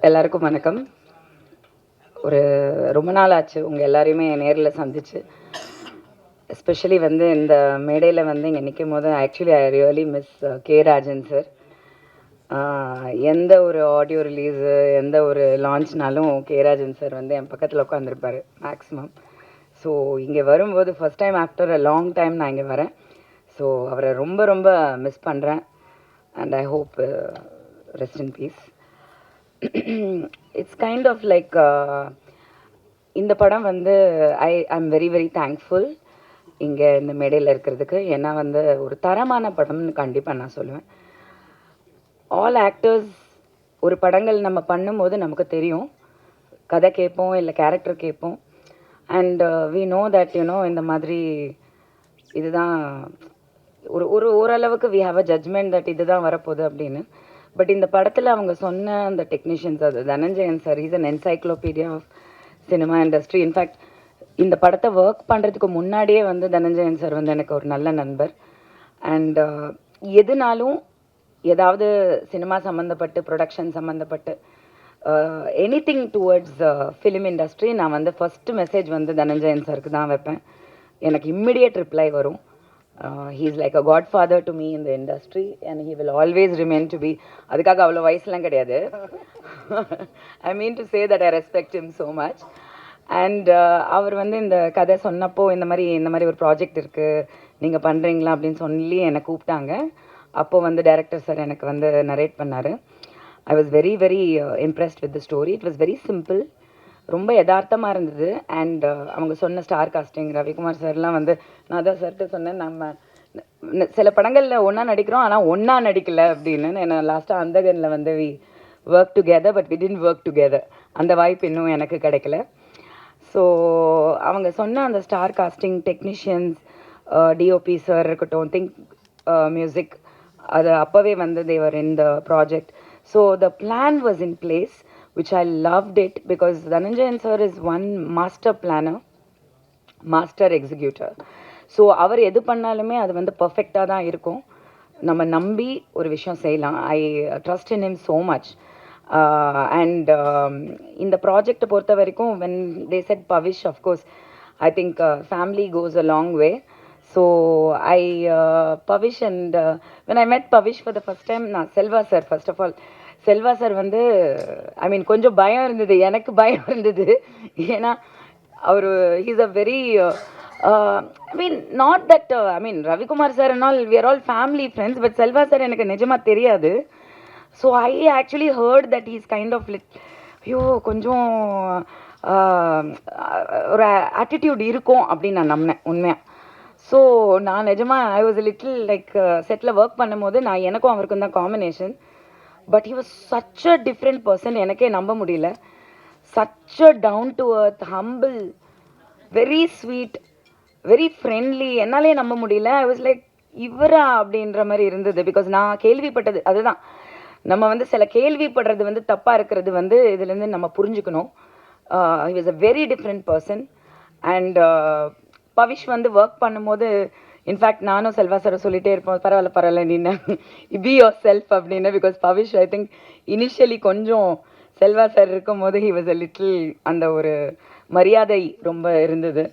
எல்லாருக்கும் வணக்கம். ஒரு ரொம்ப நாள் ஆச்சு உங்கள் எல்லாரையுமே நேரில் சந்திச்சு. எஸ்பெஷலி வந்து இந்த மேடையில் வந்து இங்கே நிற்கும் போது actually I really miss K Rajan sir. எந்த ஒரு ஆடியோ ரிலீஸு எந்த ஒரு லான்ச்னாலும் கே ராஜன் சார் வந்து என் பக்கத்தில் உட்காந்துருப்பார் மேக்ஸிமம். ஸோ இங்கே வரும்போது first time after a long time நான் இங்கே வரேன். ஸோ அவரை ரொம்ப ரொம்ப மிஸ் பண்ணுறேன். And I hope rest in peace. It's kind of like இந்த படம் வந்து ஐம் வெரி வெரி தேங்க்ஃபுல் இங்கே இந்த மேடையில் இருக்கிறதுக்கு. ஏன்னா வந்து ஒரு தரமான படம்னு கண்டிப்பாக நான் சொல்லுவேன். ஆல் ஆக்டர்ஸ் ஒரு படங்கள் நம்ம பண்ணும்போது நமக்கு தெரியும், கதை கேட்போம் இல்லை கேரக்டர் கேட்போம். And we know that you know இந்த மாதிரி இதுதான் ஒரு ஒரு ஓரளவுக்கு we have a judgement that இதுதான் வரப்போகுது அப்படின்னு. பட் இந்த படத்தில் அவங்க சொன்ன அந்த டெக்னீஷியன்ஸ், அது Dhananjayan sir is an encyclopedia of cinema industry. In fact இந்த படத்தை ஒர்க் பண்ணுறதுக்கு முன்னாடியே வந்து தனஞ்சயன் சார் வந்து எனக்கு ஒரு நல்ல நண்பர். அண்ட் எதுனாலும் ஏதாவது சினிமா சம்மந்தப்பட்டு ப்ரொடக்ஷன் சம்மந்தப்பட்டு எனிதிங் டுவர்ட்ஸ் ஃபிலிம் இண்டஸ்ட்ரி நான் வந்து ஃபஸ்ட்டு மெசேஜ் வந்து தனஞ்சயன் சாருக்கு தான் வைப்பேன். எனக்கு இம்மிடியட் ரிப்ளை வரும். He is like a godfather to me in the industry and he will always remain to be. அதுக்காக அவ்வளோ வயசுலாம் கிடையாது. I mean to say that I respect him so much. And அவர் வந்து இந்த கதை சொன்னப்போ இந்த மாதிரி ஒரு ப்ராஜெக்ட் இருக்குது நீங்கள் பண்ணுறீங்களா அப்படின்னு சொல்லி என்னை கூப்பிட்டாங்க. அப்போது வந்து டைரக்டர் சார் எனக்கு வந்து நரேட் பண்ணார். I was very very impressed with the story. It was very simple, ரொம்ப யதார்த்தமாக இருந்தது. அண்ட் அவங்க சொன்ன ஸ்டார் காஸ்டிங், ரவிக்குமார் சார்லாம் வந்து நான் தான் சார்கிட்ட சொன்னேன், நம்ம சில படங்களில் ஒன்றா நடிக்கிறோம் ஆனால் ஒன்றா நடிக்கலை அப்படின்னு. என்ன லாஸ்ட்டாக அந்தகனில் வந்து we work together but we didn't work together. அந்த வாய்ப்பு இன்னும் எனக்கு கிடைக்கல. ஸோ அவங்க சொன்ன அந்த star casting, technicians, DOP sir இருக்கட்டும், திங்க் மியூசிக், அது அப்போவே வந்து they were in the project. So the plan was in place which I loved it because Dhananjayan sir is one master planner, master executor. So அவர் எது பண்ணாலுமே அது வந்து பர்ஃபெக்டாக தான் இருக்கும். நம்ம நம்பி ஒரு விஷயம் செய்யலாம். I trust in him so much. And இந்த ப்ராஜெக்டை பொறுத்த வரைக்கும் when they set Pavish, of course I think family goes a long way. So I Pavish and when I met Pavish for the first time, நான் Selva sir, first of all Selva sir வந்து I மீன் கொஞ்சம் பயம் இருந்தது, எனக்கு பயம் இருந்தது. ஏன்னா அவர் he's a very I mean not that I mean Ravikumar sir and all we are all family friends, but Selva sir எனக்கு நிஜமாக தெரியாது. So I actually heard that he's kind of ஐயோ கொஞ்சம் ஒரு ஆட்டிடியூட் இருக்கும் அப்படின்னு நான் நம்பினேன் உண்மையாக. ஸோ நான் நிஜமாக I was little like settle work பண்ணும்போது நான் எனக்கும் அவருக்கும் தான் combination. But he was such a different person. எனக்கே நம்ப முடியல. such a down to earth, humble, very sweet, very friendly. என்னாலே நம்ப முடியல. I was like இவரா அப்படின்ற மாதிரி இருந்தது. பிகாஸ் நான் கேள்விப்பட்டது அதுதான், நம்ம வந்து சில கேள்விப்படுறது வந்து தப்பாக இருக்கிறது வந்து இதுலேருந்து நம்ம புரிஞ்சுக்கணும். he was a very different person. And Pavish வந்து ஒர்க் பண்ணும்போது இன்ஃபேக்ட் நானும் செல்வா சார் சொல்லிகிட்டே இருப்போம், பரவாயில்ல நீ பி யோர் செல்ஃப் அப்படின்னு. Because Pavish I think initially கொஞ்சம் செல்வா சார் இருக்கும் போது ஹி வாஸ் அ லிட்டில் அந்த ஒரு மரியாதை ரொம்ப இருந்தது.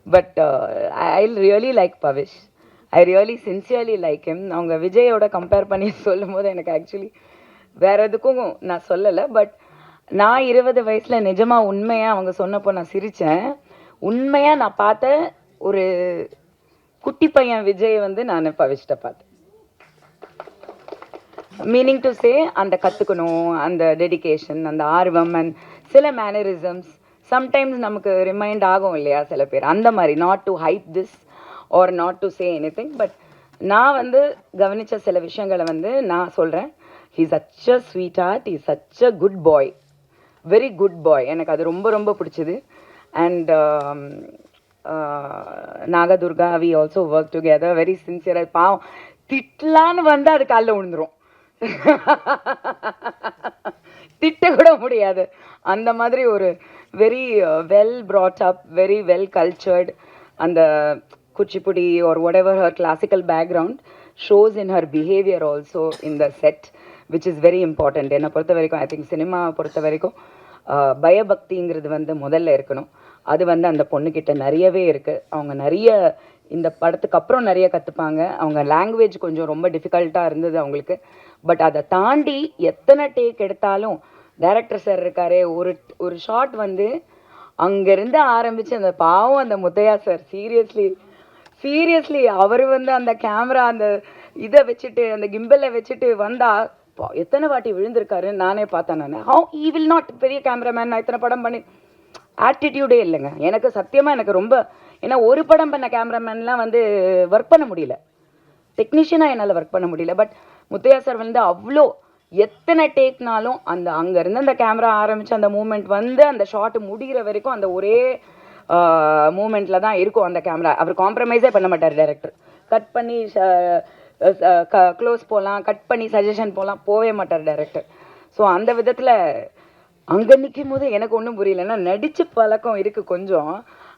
But I really like Pavish. I really sincerely like him. அவங்க விஜயோட கம்பேர் பண்ணி சொல்லும் போது எனக்கு ஆக்சுவலி வேறு எதுக்கும் நான் சொல்லலை. பட் நான் 20 வயசில் நிஜமாக உண்மையாக அவங்க சொன்னப்போ நான் சிரித்தேன். உண்மையாக நான் பார்த்த ஒரு குட்டி பையன் விஜய் வந்து நான் பவிஷ்ட பார்த்தேன். மீனிங் டு சே அந்த கற்றுக்கணும், அந்த டெடிக்கேஷன், அந்த ஆர்வம் அண்ட் சில மேனரிசம்ஸ் சம்டைம்ஸ் நமக்கு ரிமைண்ட் ஆகும் இல்லையா சில பேர், அந்த மாதிரி. Not to hype this or not to say anything, but நான் வந்து கவனித்த சில விஷயங்களை வந்து நான் சொல்கிறேன். He such a sweetheart, he such a good boy, very good boy. எனக்கு அது ரொம்ப ரொம்ப பிடிச்சிது. And Nagadurga, we also work together, very சின்சியராக. பாவம் திட்டலான்னு வந்து அது காலில் விழுந்துரும், திட்ட கூட முடியாது. அந்த மாதிரி ஒரு very well brought up, very well cultured. அந்த Kuchipudi or whatever her classical background shows in her behavior also in the set. Which is very important. என்னை பொறுத்த வரைக்கும் ஐ திங்க் சினிமாவை பொறுத்த வரைக்கும் பயபக்திங்கிறது வந்து முதல்ல இருக்கணும். அது வந்து அந்த பொண்ணுக்கிட்ட நிறையவே இருக்குது. அவங்க நிறைய இந்த படத்துக்கு அப்புறம் நிறைய கற்றுப்பாங்க. அவங்க லாங்குவேஜ் கொஞ்சம் ரொம்ப டிஃபிகல்ட்டாக இருந்தது அவங்களுக்கு. பட் அதை தாண்டி எத்தனை டேக் எடுத்தாலும் டைரக்டர் சார் இருக்காரே, ஒரு ஒரு ஷாட் வந்து அங்கேருந்து ஆரம்பித்து அந்த பாவம் அந்த முத்தையா சார் சீரியஸ்லி அவர் வந்து அந்த கேமரா அந்த இதை வச்சுட்டு அந்த கிம்பலை வச்சுட்டு வந்தால் எத்தனை வாட்டி விழுந்திருக்காருன்னு நானே பார்த்தேன். நான் ஹவு ஈ வில் நாட், பெரிய கேமராமேன், நான் இத்தனை படம் பண்ணி ஆட்டிடியூடே இல்லைங்க எனக்கு சத்தியமாக. எனக்கு ரொம்ப, ஏன்னா ஒரு படம் பண்ண கேமராமேன்லாம் வந்து ஒர்க் பண்ண முடியல, டெக்னீஷியனாக என்னால் ஒர்க் பண்ண முடியல. பட் முத்தையா சார் வந்து அவ்வளோ எத்தனை டேக்னாலும் அந்த அங்கேருந்து அந்த கேமரா ஆரம்பித்து அந்த மூமெண்ட் வந்து அந்த ஷாட்டு முடிகிற வரைக்கும் அந்த ஒரே மூமெண்ட்டில் தான் இருக்கும் அந்த கேமரா. அவர் காம்ப்ரமைஸே பண்ண மாட்டார் டைரக்டர். கட் பண்ணி க்ளோஸ் போகலாம், கட் பண்ணி சஜஷன் போகலாம், போகவே மாட்டார் டைரக்டர். ஸோ அந்த விதத்தில் அங்கே நிற்கும் போது எனக்கு ஒன்றும் புரியலன்னா நடிச்சு பழக்கம் இருக்குது கொஞ்சம்,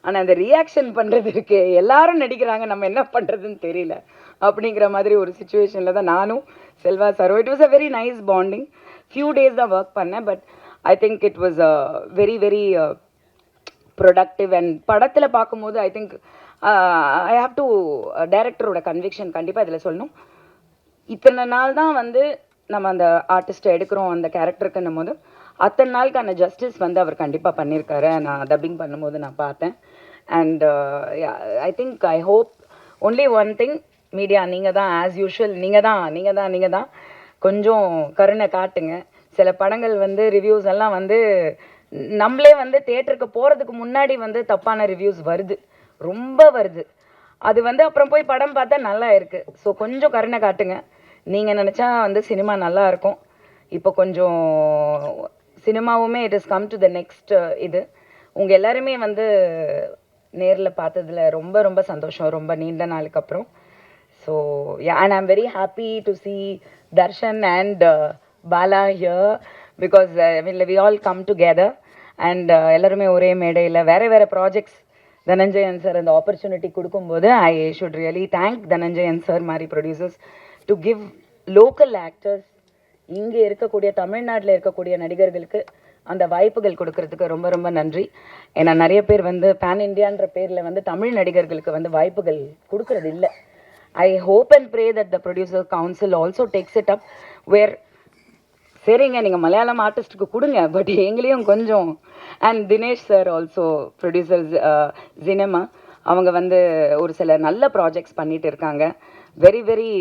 ஆனால் அந்த ரியாக்ஷன் பண்ணுறது இருக்கு, எல்லாரும் நடிக்கிறாங்க, நம்ம என்ன பண்ணுறதுன்னு தெரியல அப்படிங்கிற மாதிரி ஒரு சுச்சுவேஷனில் தான் நானும் Selva sir. It was a very nice bonding. Few days தான் ஒர்க் பண்ணேன், but I think it was very very productive. And படத்தில் பார்க்கும்போது I think I have to டைரக்டரோட கன்விக்ஷன் கண்டிப்பாக இதில் சொல்லணும். இத்தனை நாள் தான் வந்து நம்ம அந்த ஆர்டிஸ்ட்டை எடுக்கிறோம் அந்த கேரக்டருக்குன்னும் போது அத்தனை நாளுக்கான ஜஸ்டிஸ் வந்து அவர் கண்டிப்பாக பண்ணியிருக்காரு. நான் டப்பிங் பண்ணும்போது நான் பார்த்தேன். And I think I hope only one thing, media நீங்கள் தான் ஆஸ் யூஷுவல், நீங்கள் தான் கொஞ்சம் கருணை காட்டுங்க. சில படங்கள் வந்து ரிவ்யூஸ் எல்லாம் வந்து நம்மளே வந்து தியேட்டருக்கு போகிறதுக்கு முன்னாடி வந்து தப்பான ரிவ்யூஸ் வருது, ரொம்ப வருது. அது வந்து அப்புறம் போய் படம் பார்த்தா நல்லா இருக்குது. ஸோ கொஞ்சம் கருணை காட்டுங்க. நீங்கள் நினச்சா வந்து சினிமா நல்லா இருக்கும். இப்போ கொஞ்சம் சினிமாவுமே it is come to the next இது. உங்கள் எல்லாருமே வந்து நேரில் பார்த்ததில் ரொம்ப ரொம்ப சந்தோஷம், ரொம்ப நீண்ட நாளுக்கு அப்புறம். So and I am very happy to see Darshan and Bala here because we all come together and எல்லாருமே ஒரே மேடையில் வேறு ப்ராஜெக்ட்ஸ் தனஞ்சயன் சார் அந்த ஆப்பர்ச்சுனிட்டி கொடுக்கும்போது I should really thank Dhananjayan sir மாதிரி producers to give local actors, இங்கே இருக்கக்கூடிய தமிழ்நாட்டில் இருக்கக்கூடிய நடிகர்களுக்கு அந்த வாய்ப்புகள் கொடுக்கறதுக்கு ரொம்ப ரொம்ப நன்றி. ஏன்னா நிறைய பேர் வந்து பேன் இண்டியான்ற பேரில் வந்து தமிழ் நடிகர்களுக்கு வந்து வாய்ப்புகள் கொடுக்கறது இல்லை. I hope and pray that the producer council also takes it up where சரிங்க நீங்கள் மலையாளம் ஆர்டிஸ்ட்டுக்கு கொடுங்க, பட் எங்களையும் கொஞ்சம். And Dinesh sir also producers cinema, அவங்க வந்து ஒரு சில நல்ல ப்ராஜெக்ட்ஸ் பண்ணிட்டு இருக்காங்க. Very very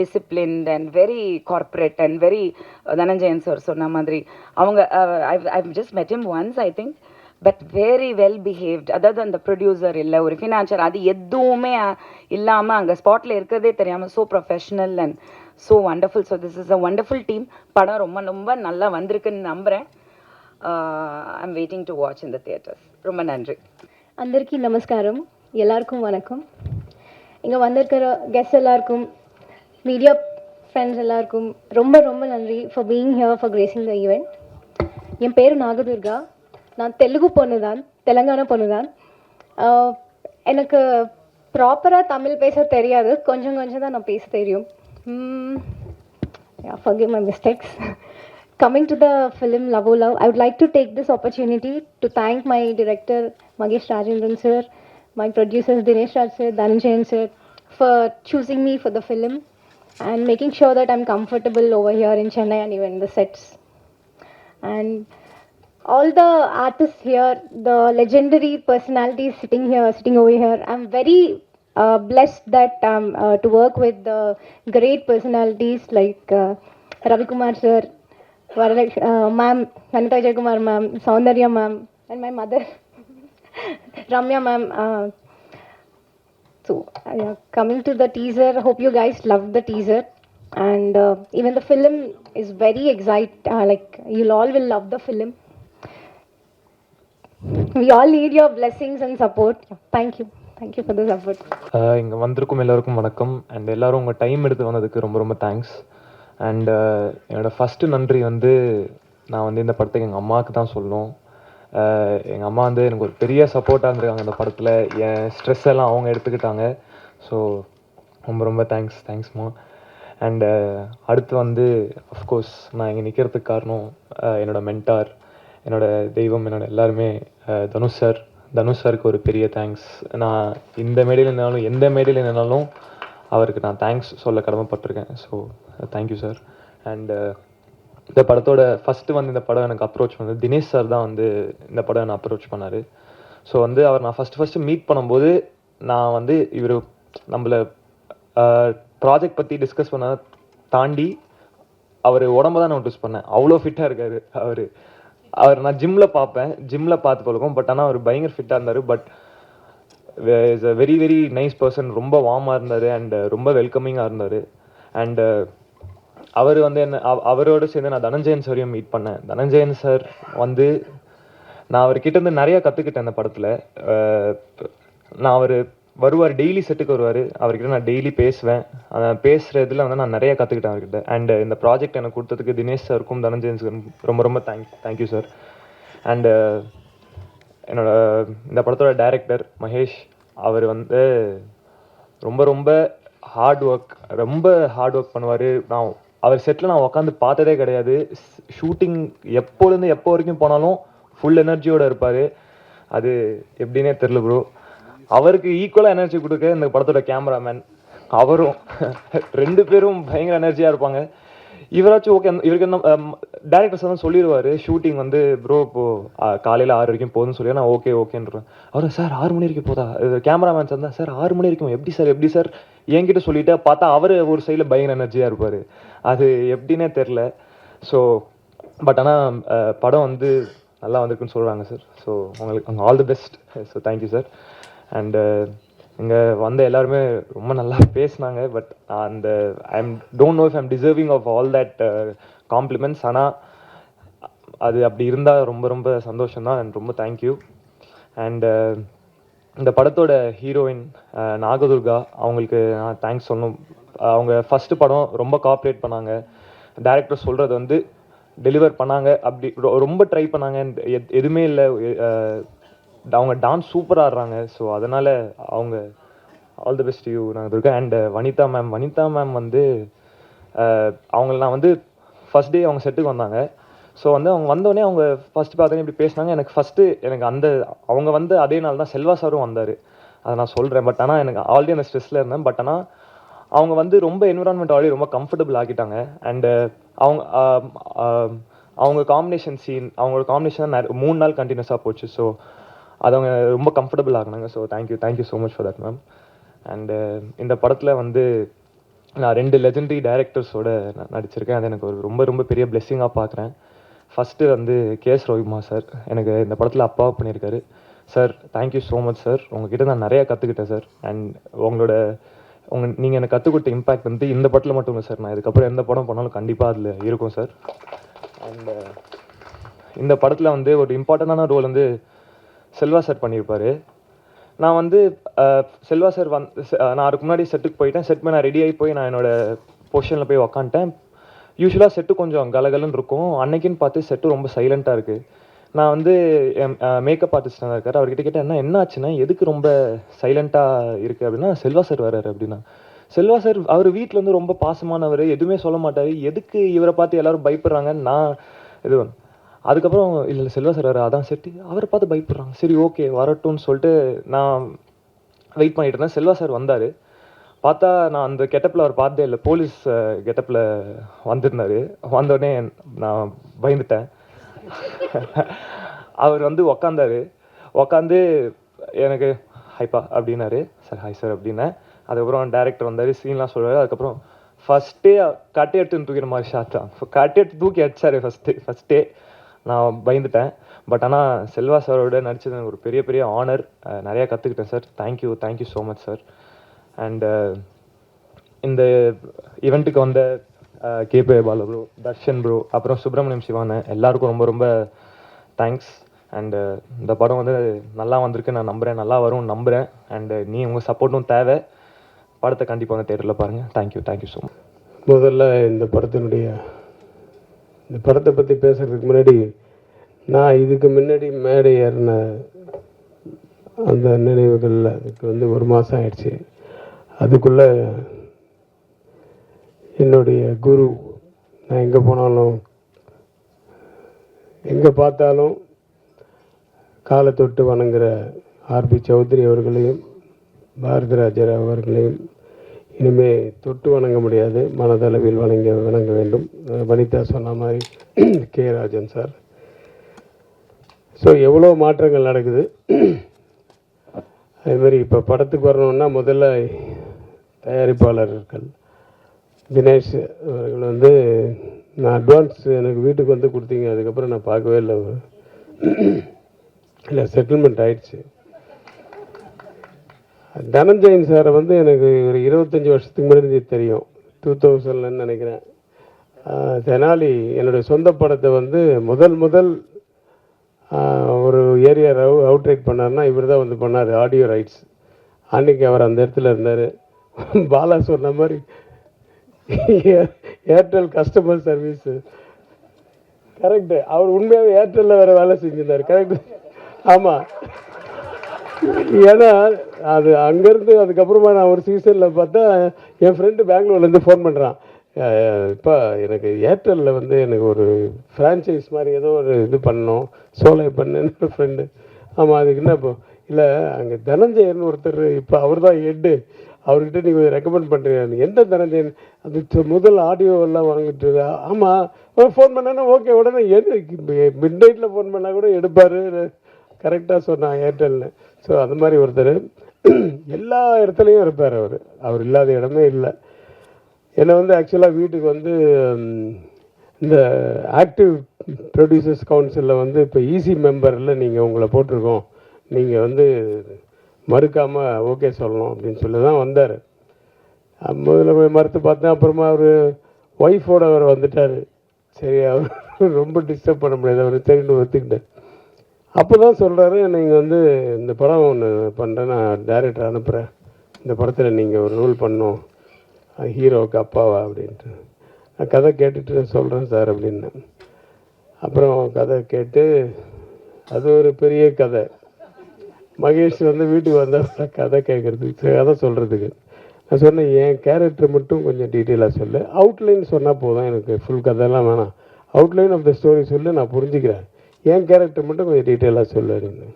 disciplined and very corporate and very Dhananjayan sir சொன்ன மாதிரி அவங்க I just met him once I think, but very well behaved. அதாவது அந்த ப்ரொடியூசர் இல்லை ஒரு ஃபினான்ஷியர் அது எதுவுமே இல்லாமல் அங்கே ஸ்பாட்டில் இருக்கிறதே தெரியாமல் so professional and so wonderful. So this is a wonderful team. படம் ரொம்ப ரொம்ப நல்லா வந்திருக்குன்னு நம்புகிறேன். I am waiting to watch in the theatres. ரொம்ப நன்றி. అందరికీ నమస్కారం, எல்லாருக்கும் வணக்கம். இங்கே வந்திருக்கிற கெஸ்ட் எல்லாருக்கும், மீடியா ஃப்ரெண்ட்ஸ் எல்லாருக்கும் ரொம்ப ரொம்ப நன்றி for being here for gracing the event. என் பேர் நாகதுர்கா. நான் தெலுங்கு பொண்ணு தான், தெலுங்கானா பொண்ணு தான். எனக்கு ப்ராப்பராக தமிழ் பேச தெரியாது, கொஞ்சம் தான் நான் பேச தெரியும். Forgive my mistakes. Coming to the film Love O Love, I would like to take this opportunity to thank my director Magesh Rajendran sir, my producers Dinesh Raj sir, Dhananjayan sir for choosing me for the film and making sure that I'm comfortable over here in Chennai and even the sets. And all the artists here, the legendary personalities sitting over here, I'm very blessed that to work with the great personalities like Ravi Kumar sir, ma'am, Vanita Jayakumar ma'am, Saundarya ma'am, and my mother, Ramya ma'am. So, coming to the teaser, hope you guys loved the teaser. And even the film is very exciting, like you all will love the film. We all need your blessings and support. Thank you for the support. இங்கே வந்திருக்கும் எல்லோருக்கும் வணக்கம். And எல்லோரும் உங்கள் time எடுத்து வந்ததுக்கு ரொம்ப ரொம்ப தேங்க்ஸ். அண்ட் என்னோடய ஃபஸ்ட்டு நன்றி வந்து நான் வந்து இந்த படத்துக்கு எங்கள் அம்மாவுக்கு தான் சொல்லணும். எங்கள் அம்மா வந்து எனக்கு ஒரு பெரிய சப்போர்ட்டாக இருந்திருக்காங்க இந்த படத்தில். என் ஸ்ட்ரெஸ் எல்லாம் அவங்க எடுத்துக்கிட்டாங்க. ஸோ ரொம்ப ரொம்ப தேங்க்ஸ்மா. அண்டு அடுத்து வந்து அஃப்கோர்ஸ் நான் இங்கே நிற்கிறதுக்கு காரணம் என்னோட மென்டார், என்னோட தெய்வம், என்னோட எல்லாருமே தனுஷ் சார். தனுஷ் சாருக்கு ஒரு பெரிய தேங்க்ஸ். நான் இந்த மேடையில் இருந்தாலும் எந்த மேடையில் இருந்தாலும் அவருக்கு நான் தேங்க்ஸ் சொல்ல கடமைப்பட்டிருக்கேன். So thank you sir. அண்டு இந்த படத்தோட ஃபஸ்ட்டு வந்து இந்த படம் எனக்கு அப்ரோச் பண்ணது தினேஷ் சார் தான் வந்து இந்த படம் என்னை அப்ரோச் பண்ணார். ஸோ வந்து அவர் நான் ஃபஸ்ட்டு மீட் பண்ணும்போது நான் வந்து இவர் நம்மளை ப்ராஜெக்ட் பற்றி டிஸ்கஸ் பண்ண தாண்டி அவர் உடம்ப தான் நான் நோட்டீஸ் பண்ணேன். அவ்வளோ ஃபிட்டாக இருக்கார் அவர் நான் ஜிம்மில் பார்த்து பழக்கம். பட் ஆனால் அவர் பயங்கர ஃபிட்டாக இருந்தார். But is a very very nice person. ரொம்ப வார்மாக இருந்தார் அண்ட் ரொம்ப வெல்கமிங்காக இருந்தார். அண்டு அவர் வந்து அவரோடு சேர்ந்து நான் தனஞ்சயன் சாரையும் மீட் பண்ணேன். தனஞ்சயன் சார் வந்து நான் அவர்கிட்ட இருந்து நிறையா கற்றுக்கிட்டேன் இந்த படத்தில். நான் அவர் வருவார், டெய்லி செட்டுக்கு வருவார். அவர்கிட்ட நான் டெய்லி பேசுவேன். பேசுகிறதுல வந்து நான் நிறையா கற்றுக்கிட்டேன் அவர்கிட்ட. அண்டு இந்த ப்ராஜெக்ட் எனக்கு கொடுத்ததுக்கு தினேஷ் சாருக்கும் தனஞ்சயன் சாருக்கும் ரொம்ப ரொம்ப தேங்க்யூ சார். அண்டு என்னோட இந்த படத்தோட டைரக்டர் மகேஷ், அவர் வந்து ரொம்ப ரொம்ப ஹார்ட் ஒர்க் பண்ணுவார். நான் அவர் செட்டில் நான் உட்காந்து பார்த்ததே கிடையாது. ஷூட்டிங் எப்போலேருந்து எப்போ வரைக்கும் போனாலும் ஃபுல் எனர்ஜியோடு இருப்பார். அது எப்படின்னே தெரில ப்ரோ. அவருக்கு ஈக்குவலாக எனர்ஜி கொடுக்க இந்த படத்தோட கேமராமேன் அவரும் 2 பேரும் பயங்கர எனர்ஜியாக இருப்பாங்க. இவராச்சும் ஓகே, இவருக்கு என்ன டேரக்டர்ஸ் தான் சொல்லிடுவார் ஷூட்டிங் வந்து ப்ரோ இப்போது காலையில் 6 வரைக்கும் போகுதுன்னு சொல்லி நான் ஓகேன்றேன். அவர் சார் 6 மணி வரைக்கும் போதா? கேமராமேன் சார் தான் சார் 6 மணி வரைக்கும் எப்படி சார் என்கிட்ட சொல்லிவிட்டு பார்த்தா அவர் ஒரு சைடில் பயங்கர எனர்ஜியாக இருப்பார். அது எப்படின்னே தெரில. ஸோ பட் ஆனால் படம் வந்து நல்லா வந்திருக்குன்னு சொல்கிறாங்க சார். ஸோ உங்களுக்கு all the best. So thank you sir. And இங்கே வந்த எல்லாருமே ரொம்ப நல்லா பேசினாங்க. பட் அந்த don't know if I'm deserving of all that compliments. ஆனால் அது அப்படி இருந்தால் ரொம்ப ரொம்ப சந்தோஷம்தான். அண்ட் ரொம்ப தேங்க்யூ. அண்டு இந்த படத்தோட ஹீரோயின் நாகதுர்கா, அவங்களுக்கு நான் தேங்க்ஸ் சொல்லணும். அவங்க ஃபஸ்ட்டு படம் ரொம்ப கோஆப்ரேட் பண்ணாங்க. டைரக்டர் சொல்கிறது வந்து டெலிவர் பண்ணாங்க. அப்படி ரொம்ப ட்ரை பண்ணாங்க. எதுவுமே இல்லை. அவங்க டான்ஸ் சூப்பராக ஆடுறாங்க. ஸோ அதனால் அவங்க all the best you Nagadurga. And Vanitha ma'am வந்து அவங்கள நான் வந்து ஃபஸ்ட் டே அவங்க செட்டுக்கு வந்தாங்க. ஸோ வந்து அவங்க வந்தோடனே அவங்க ஃபஸ்ட்டு பார்த்தோன்னே இப்படி பேசினாங்க. எனக்கு அந்த அவங்க வந்து அதே நாள் தான் செல்வா சாரும் வந்தார். அதை நான் சொல்கிறேன். பட் ஆனால் எனக்கு ஆல்ரெடி அந்த ஸ்ட்ரெஸ்ஸில் இருந்தேன். பட் ஆனால் அவங்க வந்து ரொம்ப என்விரான்மெண்ட் ஆல்ரெடி ரொம்ப கம்ஃபர்டபுள் ஆக்கிட்டாங்க. அண்டு அவங்க காம்பினேஷன் சீன், அவங்களோட காம்பினேஷன் 3 நாள் கண்டினியூஸாக போச்சு. ஸோ அது அவங்க ரொம்ப கம்ஃபர்டபுள் ஆகினாங்க. So thank you so much for that ma'am. And இந்த படத்தில் வந்து நான் 2 லெஜெண்டரி டைரக்டர்ஸோடு நடிச்சிருக்கேன். அது எனக்கு ஒரு ரொம்ப ரொம்ப பெரிய பிளெஸ்ஸிங்காக பார்க்குறேன். ஃபஸ்ட்டு வந்து கேஎஸ் ரவிக்குமார் சார் எனக்கு இந்த படத்தில் அப்பாவை பண்ணியிருக்காரு. Sir thank you so much sir. உங்ககிட்ட நான் நிறையா கற்றுக்கிட்டேன் சார். அண்ட் நீங்கள் எனக்கு கற்றுக் கொடுத்த இம்பேக்ட் வந்து இந்த படத்தில் மட்டும் இல்லை சார். நான் இதுக்கப்புறம் எந்த படம் பண்ணாலும் கண்டிப்பாக அதில் இருக்கும் சார். அண்ட் இந்த படத்தில் வந்து ஒரு இம்பார்ட்டண்டான ரோல் வந்து செல்வா சார் பண்ணியிருப்பார். நான் வந்து செல்வா சார் நான் அதுக்கு முன்னாடி செட்டுக்கு போயிட்டேன். செட் நான் ரெடி ஆகி போய் நான் என்னோடய பொசிஷனில் போய் உக்காந்துட்டேன். யூஸ்வலாக செட்டு கொஞ்சம் கலகலன்னு இருக்கும். அன்னைக்குன்னு பார்த்து செட்டு ரொம்ப சைலண்ட்டாக இருக்குது. நான் வந்து என் மேக்கப் ஆர்டிஸ்டாக தான் இருக்கார். அவர்கிட்ட கேட்டேன் என்ன ஆச்சுன்னா எதுக்கு ரொம்ப சைலண்ட்டாக இருக்குது அப்படின்னா செல்வா சார் வராரு அப்படின்னா. செல்வா சார் அவர் வீட்டில் வந்து ரொம்ப பாசமானவர், எதுவுமே சொல்ல மாட்டார். எதுக்கு இவரை பார்த்து எல்லோரும் பயப்படுறாங்கன்னு நான் இது அதுக்கப்புறம் இல்லை செல்வா சார் வர அதான் செட்டு, அவரை பார்த்து பயப்படுறாங்க, சரி ஓகே வரட்டும்னு சொல்லிட்டு நான் வெயிட் பண்ணிட்டு இருந்தேன். செல்வா சார் வந்தார். பார்த்தா நான் அந்த கெட்டப்பில் அவர் பார்த்ததே இல்லை. போலீஸ் கெட்டப்பில் வந்திருந்தார். வந்தோடனே நான் பயந்துட்டேன். அவர் வந்து உக்காந்து எனக்கு ஹைப்பா அப்படின்னாரு. சார் ஹாய் சார் அப்படின்னேன். அதுக்கப்புறம் டேரக்டர் வந்தார், சீன்லாம் சொல்லுவார். அதுக்கப்புறம் ஃபஸ்ட்டே கட்டை எடுத்துன்னு தூக்கிற மாதிரி ஷாட் தான். கட்டை எடுத்து தூக்கி அடிச்சார் ஃபஸ்ட்டே. நான் பயந்துட்டேன். பட் ஆனால் செல்வா சாரோட நடிச்சது ஒரு பெரிய பெரிய ஆனர். நிறையா கற்றுக்கிட்டேன் sir. Thank you so much sir. And இந்த ஈவெண்ட்டுக்கு வந்த கேபே பாலு ப்ரோ, தர்ஷன் ப்ரோ, அப்புறம் சுப்பிரமணியம் சிவானு எல்லாருக்கும் ரொம்ப ரொம்ப தேங்க்ஸ். அண்டு இந்த படம் வந்து நல்லா வந்திருக்கு நான் நம்புகிறேன், நல்லா வரும்னு நம்புகிறேன். அண்டு உங்கள் சப்போர்ட்டும் தேவை. படத்தை கண்டிப்பாக வந்து தேட்டரில் பாருங்கள். Thank you so much. முதல்ல இந்த படத்தை பற்றி பேசுகிறதுக்கு முன்னாடி நான் இதுக்கு முன்னாடி மேடை ஏறின அந்த நினைவுகள் அதுக்கு வந்து 1 மாதம் ஆயிடுச்சு. அதுக்குள்ளே என்னுடைய குரு. நான் எங்கே போனாலும் எங்கே பார்த்தாலும் காலை தொட்டு வணங்குற ஆர்பி சௌத்ரி அவர்களையும் பாரதிராஜர் அவர்களையும் இனிமே தொட்டு வணங்க முடியாது, மனதளவில் வணங்க வேண்டும். வனிதா சொன்ன மாதிரி கே ராஜன் சார். ஸோ எவ்வளோ மாற்றங்கள் நடக்குது. அதுமாதிரி இப்போ படத்துக்கு வரணுன்னா முதல்ல தயாரிப்பாளர்கள் தினேஷ் அவர்கள் வந்து நான் அட்வான்ஸ் எனக்கு வீட்டுக்கு வந்து கொடுத்தீங்க, அதுக்கப்புறம் நான் பார்க்கவே இல்லை. இல்லை செட்டில்மெண்ட் ஆயிடுச்சு. தனஞ்சயன் சாரை வந்து எனக்கு ஒரு 25 வருஷத்துக்கு முன்னாடி தெரியும், 2000ன்னு நினைக்கிறேன். தெனாலி என்னுடைய சொந்த படத்தை வந்து முதல் ஒரு ஏரியா அவுட்ரைட் பண்ணார்னா இவர் தான் வந்து பண்ணார், ஆடியோ ரைட்ஸ். அன்றைக்கி அவர் அந்த இடத்துல இருந்தார். பாலா சொன்ன மாதிரி ஏர்டெல் கஸ்டமர் சர்வீஸு கரெக்டு. அவர் உண்மையாகவே ஏர்டெல்லில் வேறு வேலை செஞ்சிருந்தார். கரெக்டு, ஆமாம். ஏன்னா அது அங்கேருந்து அதுக்கப்புறமா நான் ஒரு சீசனில் பார்த்தா என் ஃப்ரெண்டு பெங்களூர்லேருந்து ஃபோன் பண்ணுறான், இப்போ எனக்கு ஏர்டெல்லில் வந்து எனக்கு ஒரு ஃப்ரான்ச்சைஸ் மாதிரி ஏதோ ஒரு இது பண்ணோம், சோலை பண்ணுன்னு ஃப்ரெண்டு. ஆமாம், அதுக்கு என்ன இப்போ இல்லை அங்கே தனஞ்சயன் ஒருத்தர், இப்போ அவர் தான் ஹெட்டு, அவர்கிட்ட நீங்கள் கொஞ்சம் ரெக்கமெண்ட் பண்ணுறீங்க. எந்த தனஞ்சயன்? அது முதல் ஆடியோவெல்லாம் வாங்கிட்டு. ஆமாம், ஃபோன் பண்ணேன்னா ஓகே, உடனே மிட் நைட்டில் ஃபோன் பண்ணால் கூட எடுப்பார். கரெக்டாக சொன்னான் ஏர்டெல்னு. ஸோ அந்த மாதிரி ஒருத்தர் எல்லா இடத்துலையும் இருப்பார். அவர் இல்லாத இடமே இல்லை. என்னை வந்து ஆக்சுவலாக வீட்டுக்கு வந்து இந்த ஆக்டிவ் ப்ரொடியூசர்ஸ் கவுன்சிலில் வந்து இப்போ ஈசி மெம்பரில் நீங்கள் உங்களை போட்டிருக்கோம், நீங்கள் வந்து மறுக்காமல் ஓகே சொல்லணும் அப்படின்னு சொல்லி தான் வந்தார். முதல்ல போய் மறுத்து பார்த்தேன். அப்புறமா அவர் ஒய்ஃபோட அவர் வந்துட்டார். சரி, அவர் ரொம்ப டிஸ்டர்ப் பண்ண முடியாது, அவர் தெரிந்து ஒத்துக்கிட்டேன். அப்போ தான் சொல்கிறாரு, நீங்கள் வந்து இந்த படம் ஒன்று பண்ணுறேன், நான் டைரக்டர் அனுப்புகிறேன், இந்த படத்தில் நீங்கள் ஒரு ரோல் பண்ணணும், ஹீரோவுக்கு அப்பாவா அப்படின்ட்டு. நான் கதை கேட்டுட்டு சொல்கிறேன் சார் அப்படின்னு. அப்புறம் கதை கேட்டு அது ஒரு பெரிய கதை. மகேஷ் வந்து வீட்டுக்கு வந்தால் கதை கேட்குறதுக்கு, கதை சொல்கிறதுக்கு. நான் சொன்னேன், என் கேரக்டர் மட்டும் கொஞ்சம் டீட்டெயிலாக சொல்லு, அவுட்லைன் சொன்னால் போதும், எனக்கு ஃபுல் கதையெல்லாம் வேணாம், அவுட்லைன் ஆஃப் த ஸ்டோரி சொல்லு, நான் புரிஞ்சுக்கிறேன், என் கேரக்டர் மட்டும் கொஞ்சம் டீட்டெயிலாக சொல்லு அப்படின்னு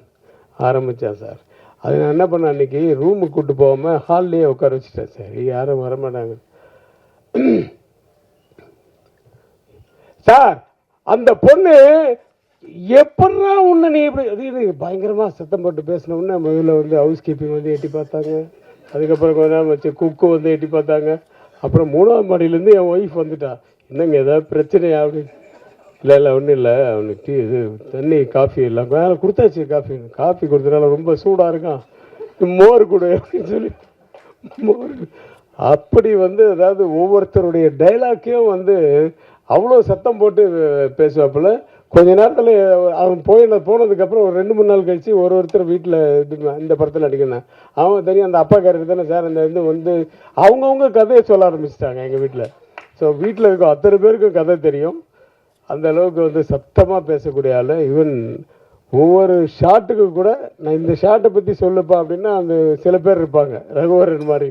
ஆரம்பித்தான் சார். அது நான் என்ன பண்ணேன், அன்றைக்கி ரூமுக்கு கூப்பிட்டு போகாமல் ஹால்லேயே உட்கார வச்சுட்டேன். சரி, யாரும் வரமாட்டாங்க சார். அந்த பொண்ணு எப்படா உன்னை நீ இப்படி அது பயங்கரமாக சத்தம் போட்டு பேசின உடனே முதல்ல வந்து ஹவுஸ் கீப்பிங் வந்து எட்டி பார்த்தாங்க, அதுக்கப்புறம் கொஞ்ச நேரம் வச்சு குக்கு வந்து எட்டி பார்த்தாங்க. அப்புறம் 3ஆம் மாடியிலேருந்து என் ஒய்ஃப் வந்துட்டா, என்னங்க ஏதாவது பிரச்சனையா அப்படின்னு. இல்லை ஒன்றும் இல்லை, அவனுக்கு இது தண்ணி காஃபி இல்லை வேலை கொடுத்தாச்சு, காஃபி கொடுத்தனால ரொம்ப சூடாக இருக்கான், மோர் கொடு அப்படின்னு சொல்லி மோர். அப்படி வந்து அதாவது ஒவ்வொருத்தருடைய டைலாக்கையும் வந்து அவ்வளோ சத்தம் போட்டு பேசுவாப்பில். கொஞ்ச நேரத்தில் அவன் போனதுக்கப்புறம் ஒரு 2-3 நாள் கழித்து ஒருத்தர் வீட்டில் இந்த படத்தில் நடிக்கணும், அவன் தெரியும் அந்த அப்பா கேரக்டர் தானே சார், அந்த இது வந்து அவங்கவுங்க கதையை சொல்ல ஆரம்பிச்சிட்டாங்க எங்கள் வீட்டில். ஸோ வீட்டில் இருக்க அத்தனை பேருக்கும் கதை தெரியும். அந்த அளவுக்கு வந்து சத்தமாக பேசக்கூடிய ஆள். ஈவன் ஒவ்வொரு ஷாட்டுக்கு கூட நான் இந்த ஷாட்டை பற்றி சொல்லுப்பா அப்படின்னா அந்த சில பேர் இருப்பாங்க, ரகுவரன் மாதிரி,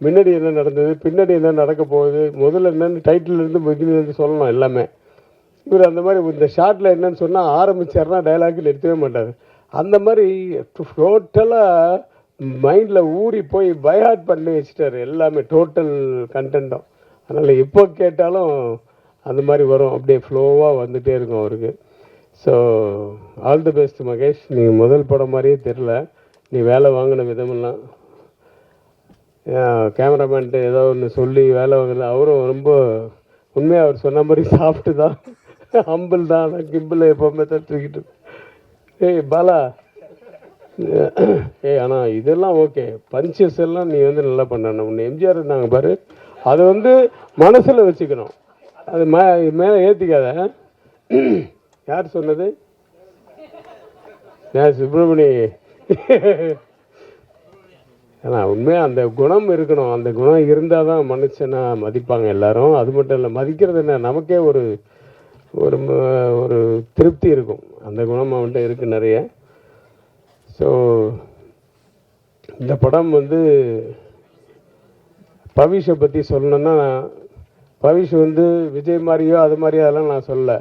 முன்னாடி என்ன நடந்தது, பின்னாடி என்ன நடக்க போகுது, முதல்ல என்னென்னு டைட்டிலேருந்து பிகினிலேருந்து சொல்லணும் எல்லாமே. இவர் அந்த மாதிரி இந்த ஷார்ட்டில் என்னன்னு சொன்னால் ஆரம்பிச்சார்னா டைலாக் நிறுத்தவே மாட்டார். அந்த மாதிரி டோட்டலாக மைண்டில் ஊறி போய் பைஹார்ட் பண்ணி வச்சுட்டார் எல்லாமே, டோட்டல் கண்டென்ட்டும். அதனால் எப்போ கேட்டாலும் அந்த மாதிரி வரும், அப்படியே ஃப்ளோவாக வந்துகிட்டே இருக்கும் அவருக்கு. So all the best Mahesh. நீ முதல் படம் மாதிரியே தெரில, நீ வேலை வாங்கின விதமெல்லாம். கேமராமேன்ட்டு ஏதோ ஒன்று சொல்லி வேலை வாங்கல, அவரும் ரொம்ப உண்மையாக அவர் சொன்ன மாதிரி சாஃப்ட்டு தான், ஹம்பிள் தான். ஆனால் கிம்பிள் எப்போவுமே தூக்கிட்டு. ஏய் பாலா, ஆனால் இதெல்லாம் ஓகே, பஞ்சஸ் எல்லாம் நீ வந்து நல்லா பண்ணணும். உன்னை எம்ஜிஆர் நாங்கள் பாரு, அதை வந்து மனசில் வச்சுக்கணும், அது மேலே ஏற்றிக்காத. யார் சொன்னது? சுப்பிரமணி. ஏன்னா உண்மையாக அந்த குணம் இருக்கணும், அந்த குணம் இருந்தால் தான் மனுஷனை மதிப்பாங்க எல்லாரும். அது மட்டும் இல்லை, மதிக்கிறது என்ன, நமக்கே ஒரு ஒரு ஒரு திருப்தி இருக்கும். அந்த குணம் அவன்கிட்ட இருக்குது நிறைய. ஸோ இந்த படம் வந்து பவிஷை பற்றி சொல்லணுன்னா பவிஷ் வந்து விஜய் மாதிரியோ அது மாதிரியோ அதெல்லாம் நான் சொல்லலை.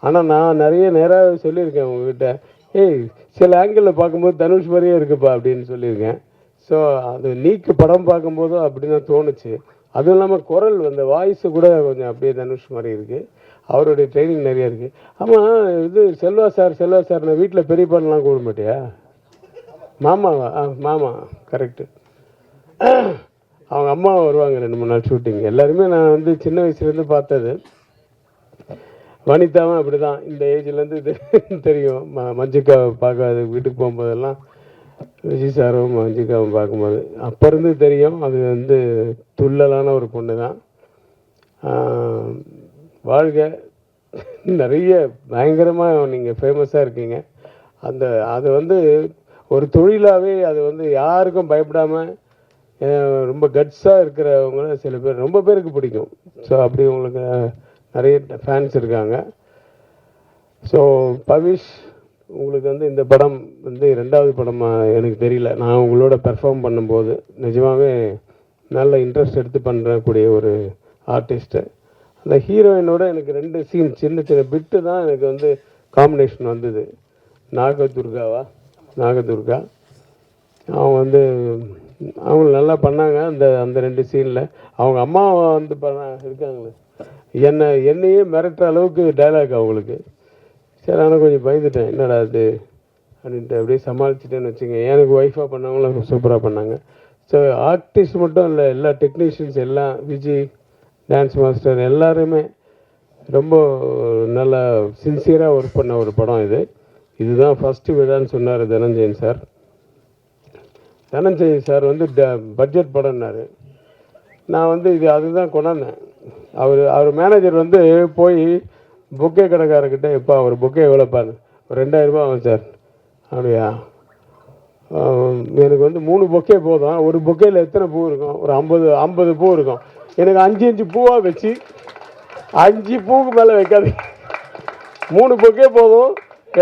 ஆனால் நான் நிறைய நேராக சொல்லியிருக்கேன் உங்ககிட்ட, ஏய் சில ஆங்கிளில் பார்க்கும்போது தனுஷ் மாதிரியே இருக்குப்பா அப்படின்னு சொல்லியிருக்கேன். ஸோ அது நீக்கு படம் பார்க்கும்போதும் அப்படி தான் தோணுச்சு. அதுவும் இல்லாமல் குரல் அந்த வாய்ஸு கூட கொஞ்சம் அப்படியே தனுஷ் மாதிரி இருக்குது. அவருடைய ட்ரைனிங் நிறைய இருக்குது. ஆமாம், இது செல்வா சார் நான் வீட்டில் பெரிய பண்ணலாம் கூட மாட்டியா? மாமாவா? மாமா கரெக்டு. அவங்க அம்மா வருவாங்க 2-3 நாள் ஷூட்டிங். எல்லாருமே நான் வந்து சின்ன வயசுலேருந்து பார்த்தது. வனிதாவும் அப்படி தான், இந்த ஏஜ்லேருந்து இது தெரியும். மஞ்சிகாவை பார்க்காது வீட்டுக்கு போகும்போதெல்லாம் விஜய் சாரும் மஞ்சிகாவும் பார்க்கும்போது அப்போ இருந்து தெரியும். அது வந்து துள்ளலான ஒரு பொண்ணு தான். வாழ்க, நிறைய பயங்கரமாக நீங்கள் ஃபேமஸாக இருக்கீங்க. அது வந்து ஒரு தொழிலாகவே அது வந்து யாருக்கும் பயப்படாமல் ரொம்ப கட்ஸாக இருக்கிறவங்கள சில பேர் ரொம்ப பேருக்கு பிடிக்கும். ஸோ அப்படி உங்களுக்கு நிறைய ஃபேன்ஸ் இருக்காங்க. ஸோ பவிஷ், உங்களுக்கு வந்து இந்த படம் வந்து 2வது படமாக எனக்கு தெரியல. நான் உங்களோட பெர்ஃபார்ம் பண்ணும்போது நிஜமாகவே நல்ல இன்ட்ரெஸ்ட் எடுத்து பண்ணுறக்கூடிய ஒரு ஆர்டிஸ்ட்டு. அந்த ஹீரோயினோட எனக்கு 2 சீன் சின்ன சின்ன பிட்டு தான் எனக்கு வந்து காம்பினேஷன் வந்தது. நாகதுர்கா அவங்க வந்து அவங்க நல்லா பண்ணாங்க. அந்த 2 சீனில் அவங்க அம்மா வந்து இருக்காங்களே, என்னையே மிரட்டுற அளவுக்கு டைலாக் அவங்களுக்கு. சரி, ஆனால் கொஞ்சம் பயந்துட்டேன், என்னடா அது அப்படின்ட்டு அப்படியே சமாளிச்சிட்டேன்னு வச்சுங்க. எனக்கு ஒய்ஃபாக பண்ணவங்களும் சூப்பராக பண்ணாங்க. ஸோ ஆர்டிஸ்ட் மட்டும் இல்லை, எல்லா டெக்னீஷியன்ஸ் எல்லாம், விஜய் டான்ஸ் மாஸ்டர் எல்லாருமே ரொம்ப நல்லா சின்சியராக ஒர்க் பண்ண ஒரு படம் இது. இதுதான் ஃபஸ்ட்டு விழான்னு சொன்னார் தனஞ்சயன் சார். தனஞ்சயன் சார் வந்து பட்ஜெட் படம்னாரு. நான் வந்து அதுதான் கொண்டாந்தேன். அவர் மேனேஜர் வந்து போய் பொக்கே கடைக்காரர்கிட்ட, எப்போ அவர் பொக்கே எவ்வளோப்பாரு? ஒரு 2000 ரூபா ஆகும் சார். அப்படியா? எனக்கு வந்து 3 பொக்கே போதும். ஒரு பொக்கேயில் எத்தனை பூ இருக்கும்? ஒரு 50 பூ இருக்கும். எனக்கு 5 பூவாக வச்சு 5 பூவுக்கு மேலே வைக்காது, 3 பொக்கே போதும்,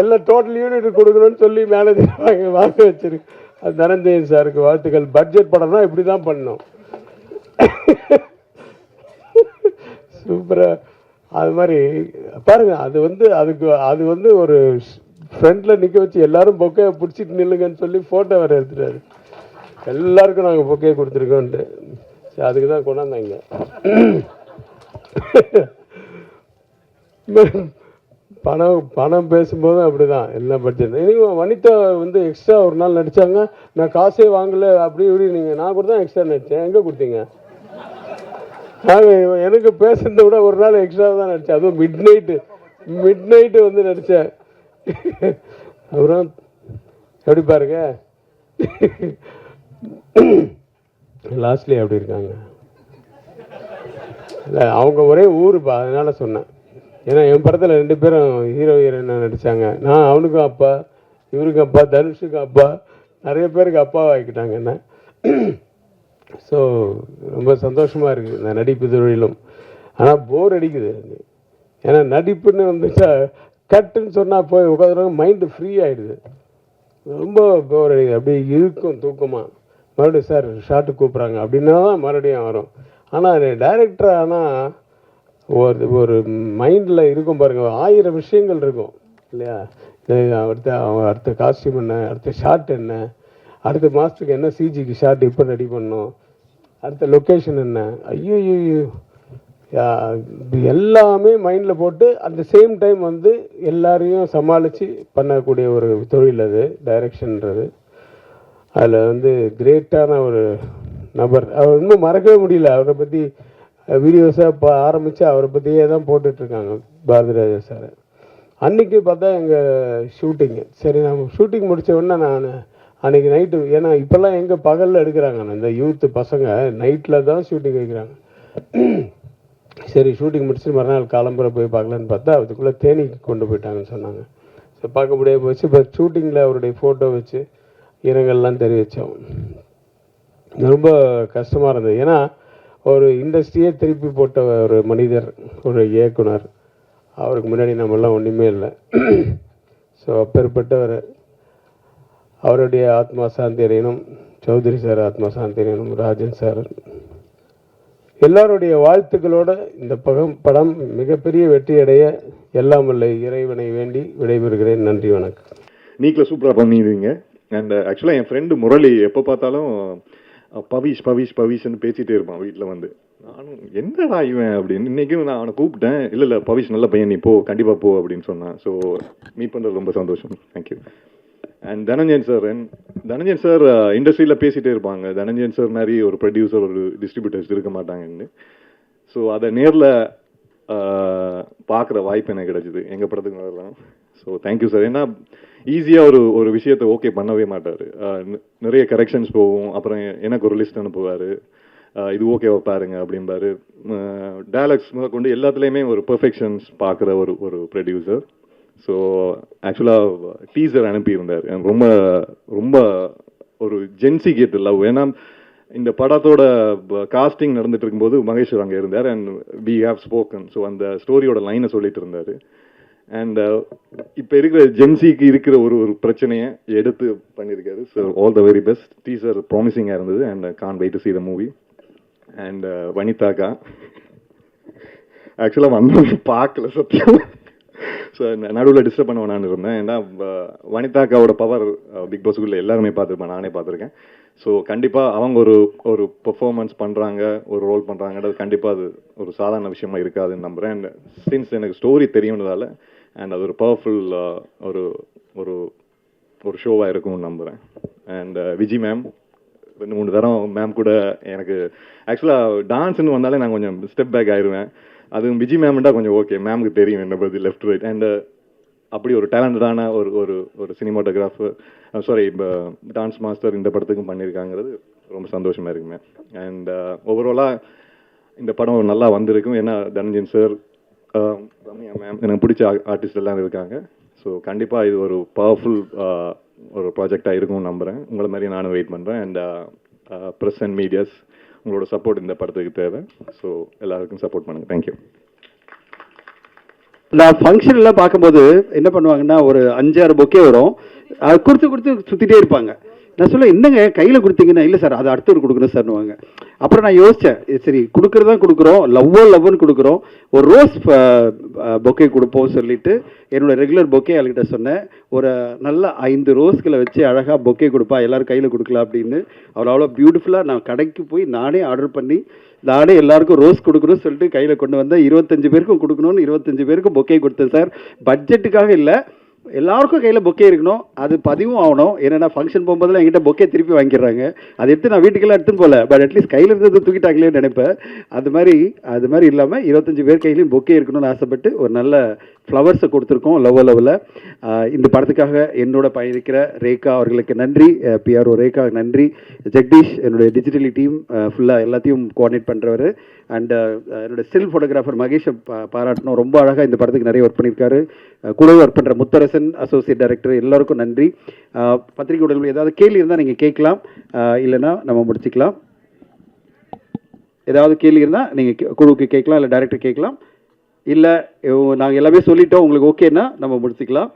எல்லாம் டோட்டல் யூனிட் கொடுக்கணும்னு சொல்லி மேனேஜர் வாங்க வச்சிருக்கு. அது தனஞ்சயன் சாருக்கு வாழ்த்துக்கள். பட்ஜெட் படம்னா இப்படி தான் பண்ணணும். சூப்பராக அது மாதிரி பாருங்கள். அது வந்து ஒரு ஃப்ரண்ட்டில் நிற்க வச்சு எல்லாரும் பொக்கையை பிடிச்சிட்டு நில்லுங்கன்னு சொல்லி ஃபோட்டோ வேறு எடுத்துட்டாரு. எல்லாருக்கும் நாங்கள் பொக்கையை கொடுத்துருக்கோன்ட்டு. சரி, அதுக்கு தான் கொண்டாந்தாங்க. பணம் பேசும்போது அப்படி தான் எல்லாம் பட்ஜெட். நீங்கள் வனிதா வந்து எக்ஸ்ட்ரா ஒரு நாள் நடித்தாங்க. நான் காசே வாங்கலை அப்படி இப்படி. நான் கூட தான் எக்ஸ்ட்ரா நடித்தேன். எங்கே கொடுத்தீங்க? எனக்கு பேசுறதை விட ஒரு நாள் எக்ஸ்ட்ரா தான் நடித்தேன். அதுவும் மிட் நைட்டு வந்து நடித்தேன். அப்புறம் எப்படி பாருங்க, லாஸ்ட்லி அப்படி இருக்காங்க. இல்லை, அவங்க ஒரே ஊருப்பா, அதனால சொன்னேன். ஏன்னா என் படத்தில் 2 பேரும் ஹீரோயின் நடித்தாங்க. நான் அவனுக்கும் அப்பா, இவருக்கும் அப்பா, தனுஷுக்கும் அப்பா, நிறைய பேருக்கு அப்பாவை ஆக்கிட்டாங்க என்ன. ஸோ ரொம்ப சந்தோஷமாக இருக்குது இந்த நடிப்பு தொழிலும். ஆனால் போர் அடிக்குது. ஏன்னா நடிப்புன்னு வந்துச்சா கட்டுன்னு சொன்னால் போய் உட்காந்துருவாங்க, மைண்டு ஃப்ரீ ஆகிடுது. ரொம்ப போர் அடிக்குது. அப்படி இருக்கும் தூக்கமாக. மறுபடியும் சார் ஷார்ட்டு கூப்பிட்றாங்க அப்படின்னா தான் மறுபடியும் வரும். ஆனால் டைரக்டர் ஆனால் ஒரு மைண்டில் இருக்கும் பாருங்கள், 1000 விஷயங்கள் இருக்கும் இல்லையா? அடுத்த காஸ்டியூம் என்ன, அடுத்த ஷார்ட் என்ன, அடுத்த மாதத்துக்கு என்ன சிஜிக்கு ஷார்ட் இப்போ ரெடி பண்ணணும், அடுத்த லொக்கேஷன் என்ன, ஐயோ எல்லாமே மைண்டில் போட்டு அந்த சேம் டைம் வந்து எல்லாரையும் சமாளித்து பண்ணக்கூடிய ஒரு தொழில் அது டைரக்ஷன்ன்றது. அதில் வந்து கிரேட்டான ஒரு நபர். அவர் இன்னும் மறக்கவே முடியல. அவரை பற்றி வீடியோஸாக ஆரம்பித்து அவரை பற்றியே தான் போட்டுட்ருக்காங்க பாரதிராஜா சார். அன்றைக்கி பார்த்தா எங்கள் ஷூட்டிங்கு. சரி, நம்ம ஷூட்டிங் முடித்த உடனே நான் அன்றைக்கி நைட்டு, ஏன்னா இப்போல்லாம் எங்கே பகலில் எடுக்கிறாங்க, இந்த யூத்து பசங்க நைட்டில் தான் ஷூட்டிங் வைக்கிறாங்க. சரி, ஷூட்டிங் முடிச்சுட்டு மறுநாள் காலம்புரை போய் பார்க்கலான்னு பார்த்தா அதுக்குள்ளே தேனிக்கு கொண்டு போயிட்டாங்கன்னு சொன்னாங்க. ஸோ பார்க்க முடியாது போச்சு. இப்போ ஷூட்டிங்கில் அவருடைய ஃபோட்டோ வச்சு இரங்கல்லாம் தெரிவித்தோம். ரொம்ப கஷ்டமாக இருந்தது. ஏன்னா ஒரு இண்டஸ்ட்ரியே திருப்பி போட்ட ஒரு மனிதர், ஒரு இயக்குனர். அவருக்கு முன்னாடி நம்மெல்லாம் ஒன்றுமே இல்லை. ஸோ அப்பேற்பட்டவர், அவருடைய ஆத்மா சாந்தி அடையணும். சௌத்ரி சார் ஆத்மா சாந்தி அடையணும். ராஜன் சார் எல்லாருடைய வாழ்த்துக்களோட இந்த படம் மிகப்பெரிய வெற்றி அடைய எல்லாம் வல்ல இறைவனை வேண்டி விடைபெறுகிறேன். நன்றி, வணக்கம். நீக்கில் சூப்பராக பண்ணிடுவீங்க. அண்ட் ஆக்சுவலாக என் ஃப்ரெண்டு முரளி எப்போ பார்த்தாலும் பவிஷ்ன்னு பேசிகிட்டே இருப்பான் வீட்டில் வந்து. நானும் என்னடா இவன் அப்படின்னு இன்றைக்கும் நான் அவனை கூப்பிட்டேன். இல்லை பவிஷ் நல்ல பையன், நீ போ, கண்டிப்பாக போ அப்படின்னு சொன்னான். ஸோ மீட் பண்ணுறது ரொம்ப சந்தோஷம். தேங்க்யூ. அண்ட் தனஞ்சயன் சார் இண்டஸ்ட்ரியில் பேசிகிட்டே இருப்பாங்க. தனஞ்சயன் சார் மாதிரி ஒரு ப்ரொடியூசர், ஒரு டிஸ்ட்ரிபியூட்டர்ஸ் இருக்க மாட்டாங்கன்னு. ஸோ அதை நேரில் பார்க்குற வாய்ப்பு எனக்கு கிடைச்சிது எங்கள் படத்துக்கு வரலாம். So thank you sir. ஏன்னா ஈஸியாக ஒரு விஷயத்தை ஓகே பண்ணவே மாட்டார். நிறைய கரெக்ஷன்ஸ் போகும். அப்புறம் எனக்கு ஒரு லிஸ்ட் அனுப்புவார், இது ஓகேவா பாருங்க அப்படின்பாரு. டயலாக்ஸ் முதற்கொண்டு எல்லாத்துலேயுமே ஒரு பெர்ஃபெக்ஷன்ஸ் பார்க்குற ஒரு ப்ரொடியூசர். ஸோ ஆக்சுவலாக டீசர் அனுப்பியிருந்தார். எனக்கு ரொம்ப ரொம்ப ஒரு ஜென்சி கேட் லவ். ஏன்னா இந்த படத்தோட காஸ்டிங் நடந்துட்டு இருக்கும்போது மகேஸ்வர் அங்கே இருந்தார். And we have spoken. So அந்த ஸ்டோரியோட லைனை சொல்லிட்டு இருந்தார். அண்ட் இப்போ இருக்கிற ஜென்சிக்கு இருக்கிற ஒரு பிரச்சனையை எடுத்து பண்ணியிருக்காரு. So all the very best. Teaser ப்ராமிசிங்காக இருந்தது. And can't wait to see the movie. And வனிதாக்கா ஆக்சுவலாக வந்து பார்க்கல சத்தியம். ஸோ நடுவில் டிஸ்டர்ப் பண்ண வேணான்னு இருந்தேன். ஏன்னா வனிதாக்காவோட பவர் பிக் பாஸுக்குள்ளே எல்லாருமே பார்த்துருப்பேன், நானே பார்த்துருக்கேன். ஸோ கண்டிப்பாக அவங்க ஒரு பெர்ஃபார்மன்ஸ் பண்ணுறாங்க, ஒரு ரோல் பண்ணுறாங்கன்றது கண்டிப்பாக அது ஒரு சாதாரண விஷயமா இருக்காதுன்னு நம்புகிறேன். அண்ட் சின்ஸ் எனக்கு ஸ்டோரி தெரியும்ன்றதால அண்ட் அது ஒரு பவர்ஃபுல் ஒரு ஒரு ஒரு ஷோவாக இருக்கும்னு நம்புகிறேன். அண்ட் விஜி மேம் 2-3 தரம் மேம் கூட எனக்கு ஆக்சுவலாக டான்ஸ்ன்னு வந்தாலே நான் கொஞ்சம் ஸ்டெப் பேக் ஆயிடுவேன். அதுவும் விஜி மேம்ண்டா கொஞ்சம் ஓகே, மேமுக்கு தெரியும் என்ன பற்றி லெஃப்ட் ரைட். அண்ட் அப்படி ஒரு டேலண்டடான ஒரு சினிமாட்டோகிராஃபர், சாரி டான்ஸ் மாஸ்டர் இந்த படத்துக்கும் பண்ணியிருக்காங்கிறது ரொம்ப சந்தோஷமாக இருக்குங்க. அண்ட் ஓவராலாக இந்த படம் நல்லா வந்திருக்கும். ஏன்னா தனஞ்சயன் சார், ரம்யா மேம், எனக்கு பிடிச்ச ஆர்டிஸ்ட் எல்லாம் இருக்காங்க. ஸோ கண்டிப்பாக இது ஒரு பவர்ஃபுல் ஒரு ப்ராஜெக்டாக இருக்கும்னு நம்புகிறேன். உங்களை மாதிரி நானும் வெயிட் பண்ணுறேன். அண்ட் ப்ரெஸ் அண்ட் மீடியாஸ் உங்களோட சப்போர்ட் இந்த படத்துக்கு தேவை. ஸோ எல்லாருக்கும் சப்போர்ட் பண்ணுங்கள். தேங்க்யூ. நான் ஃபங்க்ஷன்லாம் பார்க்கும்போது என்ன பண்ணுவாங்கன்னா, ஒரு 5-6 பொக்கே வரும். அது கொடுத்து சுற்றிட்டே இருப்பாங்க. நான் சொல்ல, என்னங்க கையில் கொடுத்தீங்கன்னா, இல்லை சார் அது அடுத்தவர் கொடுக்கணும் சார்னுவாங்க. அப்புறம் நான் யோசித்தேன், சரி கொடுக்குறதான் கொடுக்குறோம், லவ்னு கொடுக்குறோம், ஒரு ரோஸ் பொக்கே கொடுப்போம் சொல்லிட்டு என்னோட ரெகுலர் பொக்கே அவள்கிட்ட சொன்னேன். ஒரு நல்ல 5 ரோஸ்களை வச்சு அழகாக பொக்கே கொடுப்பா, எல்லோரும் கையில் கொடுக்கலாம் அப்படின்னு. அவள் அவ்வளோ பியூட்டிஃபுல்லாக நான் கடைக்கு போய் நானே ஆர்டர் பண்ணி நானே எல்லாருக்கும் ரோஸ் கொடுக்கணும்னு சொல்லிட்டு கையில் கொண்டு வந்தேன். 25 பேருக்கும் கொடுக்கணும்னு 25 பேருக்கும் பொக்கே கொடுத்தேன் சார். பட்ஜெட்டுக்காக இல்லை, எல்லாருக்கும் கையில் பொக்கே இருக்கணும், அது பதிவும் ஆகணும். என்னென்னா ஃபங்க்ஷன் போகும்போதெல்லாம் என்கிட்ட பொக்கே திருப்பி வாங்கிடுறாங்க. அதை எடுத்து நான் வீட்டுக்கெல்லாம் எடுத்துன்னு போகல, பட் அட்லீஸ்ட் கையில் இருந்தது தூக்கிட்டாங்களேன்னு நினைப்பேன். அது மாதிரி இல்லாமல் 25 பேர் கையிலையும் பொக்கே இருக்கணும்னு ஆசைப்பட்டு ஒரு நல்ல ஃப்ளவர்ஸை கொடுத்துருக்கோம் லவ்வில். இந்த படத்துக்காக என்னோட பயணிக்கிற ரேகா அவர்களுக்கு நன்றி, பிஆர்ஓ ரேகா நன்றி, ஜெகதீஷ் என்னுடைய டிஜிட்டலி டீம் ஃபுல்லாக எல்லாத்தையும் கோஆர்டினேட் பண்ணுறவர். அண்ட் என்னோட ஸ்டில் ஃபோட்டோகிராஃபர் மகேஷை பாராட்டணும், ரொம்ப அழகாக இந்த படத்துக்கு நிறைய ஒர்க் பண்ணியிருக்காரு. கூடவே ஒர்க் பண்ணுற முத்தரசன் அசோசியேட் டைரக்டர், எல்லாருக்கும் நன்றி. பத்திரிகை உடல்கள் ஏதாவது கேள்வி இருந்தால் நீங்கள் கேட்கலாம், இல்லைன்னா நம்ம முடிச்சுக்கலாம். ஏதாவது கேள்வி இருந்தால் நீங்கள் குழுவுக்கு கேட்கலாம், இல்லை டைரக்டர் கேட்கலாம். இல்லை நாங்கள் எல்லாமே சொல்லிட்டோம், உங்களுக்கு ஓகேன்னா நம்ம முடிச்சுக்கலாம்.